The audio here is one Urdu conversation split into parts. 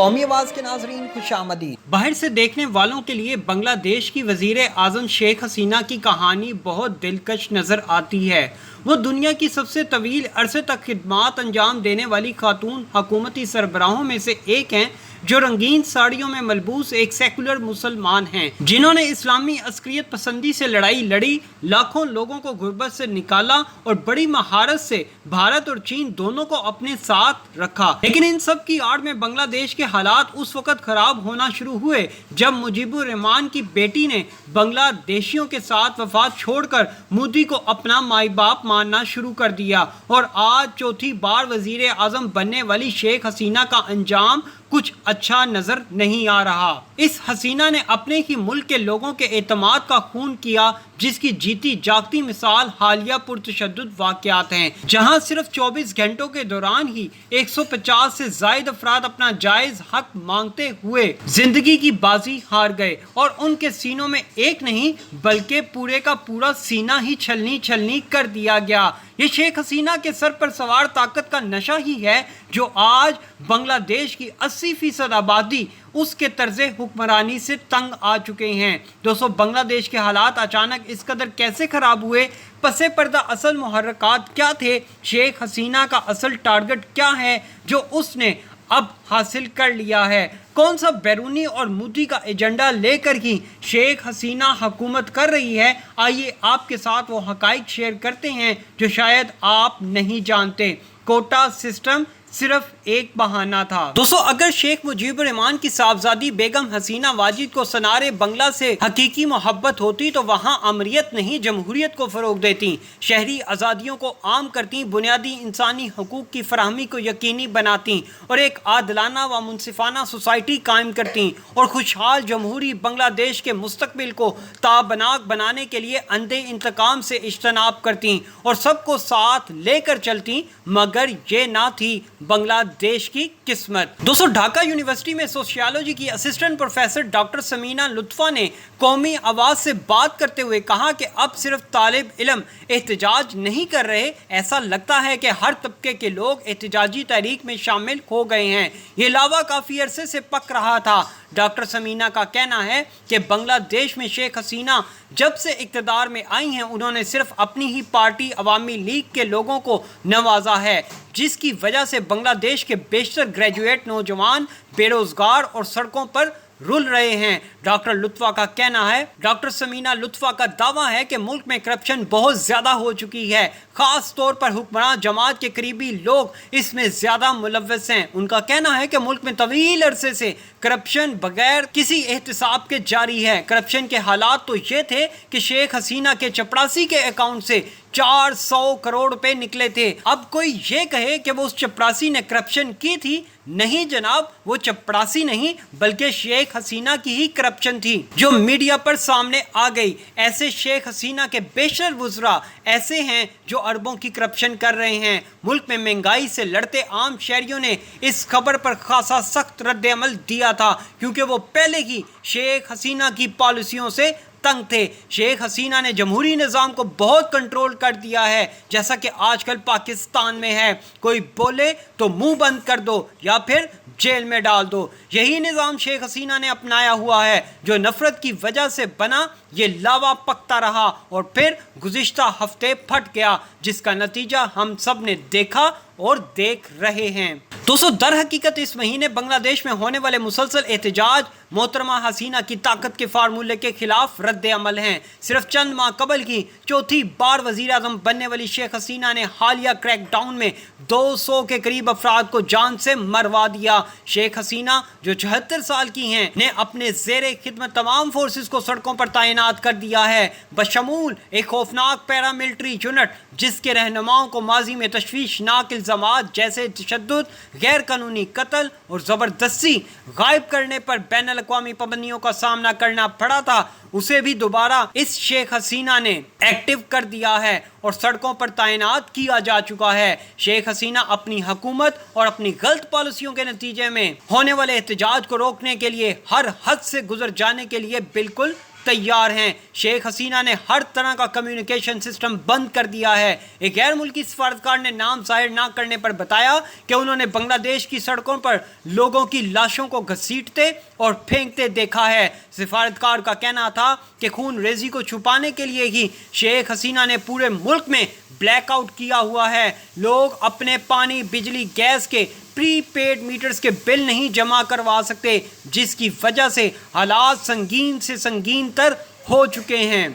قومی آواز کے ناظرین خوش آمدید۔ باہر سے دیکھنے والوں کے لیے بنگلہ دیش کی وزیر اعظم شیخ حسینہ کی کہانی بہت دلکش نظر آتی ہے۔ وہ دنیا کی سب سے طویل عرصے تک خدمات انجام دینے والی خاتون حکومتی سربراہوں میں سے ایک ہیں، جو رنگین ساڑیوں میں ملبوس ایک سیکولر مسلمان ہیں، جنہوں نے اسلامی عسکریت پسندی سے لڑائی لڑی، لاکھوں لوگوں کو غربت سے نکالا اور بڑی مہارت سے بھارت اور چین دونوں کو اپنے ساتھ رکھا۔ لیکن ان سب کی آڑ میں بنگلہ دیش کے حالات اس وقت خراب ہونا شروع ہوئے جب مجیب الرحمان کی بیٹی نے بنگلہ دیشیوں کے ساتھ وفات چھوڑ کر مودی کو اپنا مائی باپ ماننا شروع کر دیا، اور آج چوتھی بار وزیر اعظم بننے والی شیخ حسینہ کا انجام کچھ اچھا نظر نہیں آ رہا۔ اس حسینہ نے اپنے ہی ملک کے لوگوں کے اعتماد کا خون کیا، جس کی جیتی جاگتی مثال حالیہ پرتشدد واقعات ہیں، جہاں صرف 24 گھنٹوں کے دوران ہی 150 سے زائد افراد اپنا جائز حق مانگتے ہوئے زندگی کی بازی ہار گئے، اور ان کے سینوں میں ایک نہیں بلکہ پورے کا پورا سینہ ہی چھلنی چھلنی کر دیا گیا۔ یہ شیخ حسینہ کے سر پر سوار طاقت کا نشہ ہی ہے جو آج بنگلہ دیش کی 80% آبادی اس کے طرز حکمرانی سے تنگ آ چکے ہیں۔ دوستو، بنگلہ دیش کے حالات اچانک اس قدر کیسے خراب ہوئے؟ پس پردہ اصل محرکات کیا تھے؟ شیخ حسینہ کا اصل ٹارگٹ کیا ہے جو اس نے اب حاصل کر لیا ہے؟ کون سا بیرونی اور مودی کا ایجنڈا لے کر ہی شیخ حسینہ حکومت کر رہی ہے؟ آئیے آپ کے ساتھ وہ حقائق شیئر کرتے ہیں جو شاید آپ نہیں جانتے۔ کوٹا سسٹم صرف ایک بہانہ تھا۔ دوستو، اگر شیخ مجیب الرحمان کی صاحبزادی بیگم حسینہ واجد کو سنارے بنگلہ سے حقیقی محبت ہوتی تو وہاں امریت نہیں جمہوریت کو فروغ دیتی، شہری آزادیوں کو عام کرتی، بنیادی انسانی حقوق کی فراہمی کو یقینی بناتی اور ایک عادلانہ و منصفانہ سوسائٹی قائم کرتی، اور خوشحال جمہوری بنگلہ دیش کے مستقبل کو تابناک بنانے کے لیے اندھے انتقام سے اجتناب کرتی اور سب کو ساتھ لے کر چلتی۔ مگر یہ نہ تھی بنگلہ دیش کی قسمت۔ دوستو، ڈھاکہ یونیورسٹی میں سوشیالوجی کی اسسٹنٹ پروفیسر ڈاکٹر سمینہ لطفہ نے قومی آواز سے بات کرتے ہوئے کہا کہ اب صرف طالب علم احتجاج نہیں کر رہے، ایسا لگتا ہے کہ ہر طبقے کے لوگ احتجاجی تحریک میں شامل ہو گئے ہیں۔ یہ لاوا کافی عرصے سے پک رہا تھا۔ ڈاکٹر سمینہ کا کہنا ہے کہ بنگلہ دیش میں شیخ حسینہ جب سے اقتدار میں آئی ہیں، انہوں نے صرف اپنی ہی پارٹی عوامی لیگ کے لوگوں کو نوازا ہے، جس کی وجہ سے بنگلہ دیش کے بیشتر گریجویٹ نوجوان بے روزگار اور سڑکوں پر رل رہے ہیں۔ ڈاکٹر لطفہ کا کہنا ہے، ڈاکٹر سمینہ لطفہ کا دعویٰ ہے کہ ملک میں کرپشن بہت زیادہ ہو چکی ہے، خاص طور پر حکمراں جماعت کے قریبی لوگ اس میں زیادہ ملوث ہیں۔ ان کا کہنا ہے کہ ملک میں طویل عرصے سے کرپشن بغیر کسی احتساب کے جاری ہے۔ کرپشن کے حالات تو یہ تھے کہ شیخ حسینہ کے چپڑاسی کے اکاؤنٹ سے 400 کروڑ روپے نکلے تھے۔ اب کوئی یہ کہے کہ وہ اس چپڑاسی نے کرپشن کی تھی، نہیں جناب، وہ چپڑاسی نہیں بلکہ شیخ حسینہ کی ہی کرپشن تھی جو میڈیا پر سامنے آ گئی۔ ایسے شیخ حسینہ کے بیشتر وزراء ایسے ہیں جو اربوں کی کرپشن کر رہے ہیں۔ ملک میں مہنگائی سے لڑتے عام شہریوں نے اس خبر پر خاصا سخت رد عمل دیا تھا، کیونکہ وہ پہلے ہی شیخ حسینہ کی پالیسیوں سے تنگ تھے۔ شیخ حسینہ نے جمہوری نظام کو بہت کنٹرول کر دیا ہے، جیسا کہ آج کل پاکستان میں ہے۔ کوئی بولے تو منہ بند کر دو یا پھر جیل میں ڈال دو۔ یہی نظام شیخ حسینہ نے اپنایا ہوا ہے، جو نفرت کی وجہ سے بنا۔ یہ لاوا پکتا رہا اور پھر گزشتہ ہفتے پھٹ گیا، جس کا نتیجہ ہم سب نے دیکھا اور دیکھ رہے ہیں۔ دوستو، در حقیقت اس مہینے بنگلہ دیش میں ہونے والے مسلسل احتجاج محترمہ حسینہ کی طاقت کے فارمولے کے خلاف رد عمل ہیں۔ صرف چند ماہ قبل کی چوتھی بار وزیر اعظم بننے والی شیخ حسینہ نے حالیہ کریک ڈاؤن میں 200 کے قریب افراد کو جان سے مروا دیا۔ شیخ حسینہ جو 74 سال کی ہیں نے اپنے زیر خدمت تمام فورسز کو سڑکوں پر تعینات کر دیا ہے، بشمول ایک خوفناک پیراملٹری یونٹ جس کے رہنماؤں کو ماضی میں تشویشناک الزامات جیسے تشدد، غیر قانونی قتل اور زبردستی غائب کرنے پر بین الاقوامی پابندیوں کا سامنا کرنا پڑا تھا، اسے بھی دوبارہ اس شیخ حسینہ نے ایکٹیو کر دیا ہے اور سڑکوں پر تعینات کیا جا چکا ہے۔ شیخ حسینہ اپنی حکومت اور اپنی غلط پالیسیوں کے نتیجے میں ہونے والے احتجاج کو روکنے کے لیے ہر حد سے گزر جانے کے لیے بالکل تیار ہیں۔ شیخ حسینہ نے ہر طرح کا کمیونیکیشن سسٹم بند کر دیا ہے۔ ایک غیر ملکی سفارتکار نے نام ظاہر نہ کرنے پر بتایا کہ انہوں نے بنگلہ دیش کی سڑکوں پر لوگوں کی لاشوں کو گھسیٹتے اور پھینکتے دیکھا ہے۔ سفارتکار کا کہنا تھا کہ خون ریزی کو چھپانے کے لیے ہی شیخ حسینہ نے پورے ملک میں بلیک آؤٹ کیا ہوا ہے۔ لوگ اپنے پانی، بجلی، گیس کے پری پیڈ میٹرز کے بل نہیں جمع کروا سکتے، جس کی وجہ سے حالات سنگین سے سنگین تر ہو چکے ہیں۔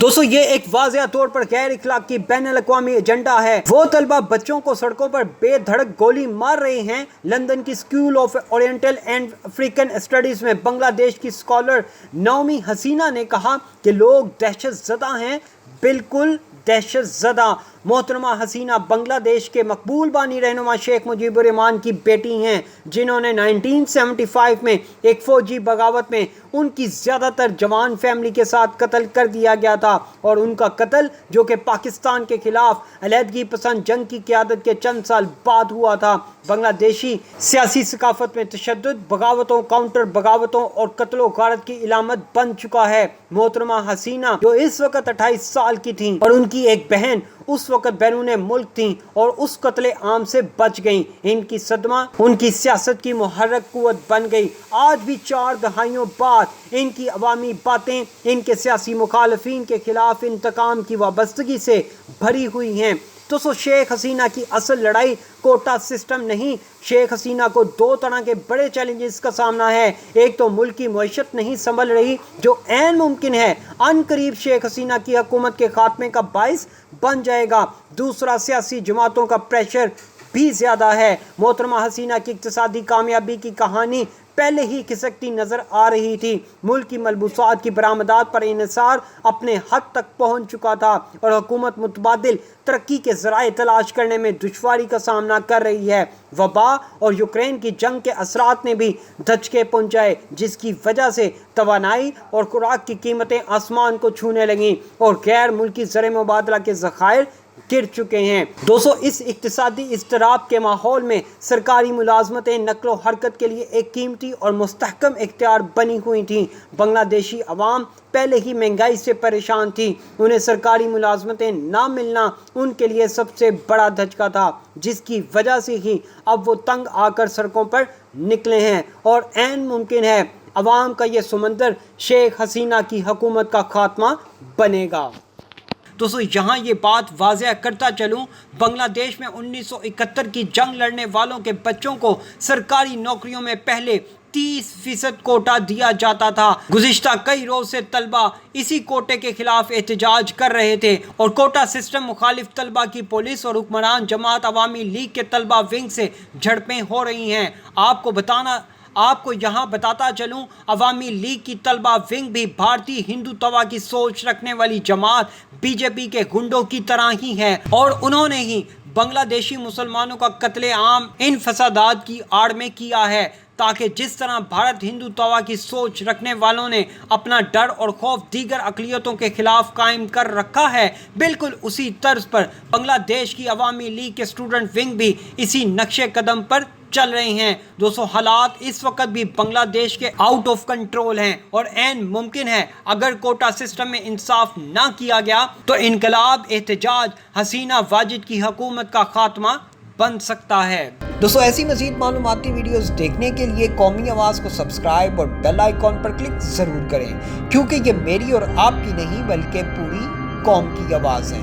دوستو، یہ ایک واضح طور پر غیر اخلاقی بین الاقوامی ایجنڈا ہے۔ وہ طلبہ بچوں کو سڑکوں پر بے دھڑک گولی مار رہے ہیں۔ لندن کی school of oriental and African studies میں بنگلہ دیش کی اسکالر نعومی حسینہ نے کہا کہ لوگ دہشت زدہ ہیں، بالکل دہشت زدہ۔ محترمہ حسینہ بنگلہ دیش کے مقبول بانی رہنما شیخ مجیب الرحمان کی بیٹی ہیں، جنہوں نے 1975 میں ایک فوجی بغاوت میں ان کی زیادہ تر جوان فیملی کے ساتھ قتل کر دیا گیا تھا، اور ان کا قتل جو کہ پاکستان کے خلاف علیحدگی پسند جنگ کی قیادت کے چند سال بعد ہوا تھا۔ بنگلہ دیشی سیاسی ثقافت میں تشدد، بغاوتوں، کاؤنٹر بغاوتوں اور قتل و غارت کی علامت بن چکا ہے۔ محترمہ حسینہ جو اس وقت 28 سال کی تھیں اور ان کی ایک بہن اس وقت بیرون ملک تھیں اور اس قتل عام سے بچ گئیں، ان کی صدمہ ان کی سیاست کی محرک قوت بن گئی۔ آج بھی 4 دہائیوں بعد ان کی عوامی باتیں ان کے سیاسی مخالفین کے خلاف انتقام کی وابستگی سے بھری ہوئی ہیں۔ تو شیخ حسینہ کی اصل لڑائی کوٹا سسٹم نہیں۔ شیخ حسینہ کو 2 طرح کے بڑے چیلنجز کا سامنا ہے۔ ایک تو ملک کی معیشت نہیں سنبھل رہی، جو عین ممکن ہے ان قریب شیخ حسینہ کی حکومت کے خاتمے کا باعث بن جائے گا۔ دوسرا، سیاسی جماعتوں کا پریشر بھی زیادہ ہے۔ محترمہ حسینہ کی اقتصادی کامیابی کی کہانی پہلے ہی کھسکتی نظر آ رہی تھی۔ ملک کی ملبوسات کی برآمدات پر انحصار اپنے حد تک پہنچ چکا تھا، اور حکومت متبادل ترقی کے ذرائع تلاش کرنے میں دشواری کا سامنا کر رہی ہے۔ وبا اور یوکرین کی جنگ کے اثرات نے بھی دھچکے پہنچائے، جس کی وجہ سے توانائی اور خوراک کی قیمتیں آسمان کو چھونے لگیں اور غیر ملکی زر مبادلہ کے ذخائر گر چکے ہیں۔ دوستو، اس اقتصادی اضطراب کے ماحول میں سرکاری ملازمتیں نقل و حرکت کے لیے ایک قیمتی اور مستحکم اختیار بنی ہوئی تھیں۔ بنگلہ دیشی عوام پہلے ہی مہنگائی سے پریشان تھی، انہیں سرکاری ملازمتیں نہ ملنا ان کے لیے سب سے بڑا دھچکا تھا، جس کی وجہ سے ہی اب وہ تنگ آ کر سڑکوں پر نکلے ہیں، اور عین ممکن ہے عوام کا یہ سمندر شیخ حسینہ کی حکومت کا خاتمہ بنے گا۔ دوستو، یہاں یہ بات واضح کرتا چلوں، بنگلہ دیش میں 1971 کی جنگ لڑنے والوں کے بچوں کو سرکاری نوکریوں میں پہلے 30% کوٹا دیا جاتا تھا۔ گزشتہ کئی روز سے طلبہ اسی کوٹے کے خلاف احتجاج کر رہے تھے، اور کوٹا سسٹم مخالف طلبہ کی پولیس اور حکمران جماعت عوامی لیگ کے طلبہ ونگ سے جھڑپیں ہو رہی ہیں۔ آپ کو یہاں بتاتا چلوں، عوامی لیگ کی طلبہ ونگ بھی بھارتی ہندوتوا کی سوچ رکھنے والی جماعت بی جے پی کے گنڈوں کی طرح ہی ہے، اور انہوں نے ہی بنگلہ دیشی مسلمانوں کا قتل عام ان فسادات کی آڑ میں کیا ہے، تاکہ جس طرح بھارت ہندوتوا کی سوچ رکھنے والوں نے اپنا ڈر اور خوف دیگر اقلیتوں کے خلاف قائم کر رکھا ہے، بالکل اسی طرز پر بنگلہ دیش کی عوامی لیگ کے اسٹوڈنٹ ونگ بھی اسی نقش قدم پر چل رہے ہیں۔ دوستو، حالات اس وقت بھی بنگلہ دیش کے آؤٹ آف کنٹرول ہیں، اور عین ممکن ہے اگر کوٹا سسٹم میں انصاف نہ کیا گیا تو انقلاب، احتجاج، حسینہ واجد کی حکومت کا خاتمہ بن سکتا ہے۔ دوستو، ایسی مزید معلوماتی ویڈیوز دیکھنے کے لیے قومی آواز کو سبسکرائب اور بیل آئیکن پر کلک ضرور کریں، کیونکہ یہ میری اور آپ کی نہیں بلکہ پوری قوم کی آواز ہے۔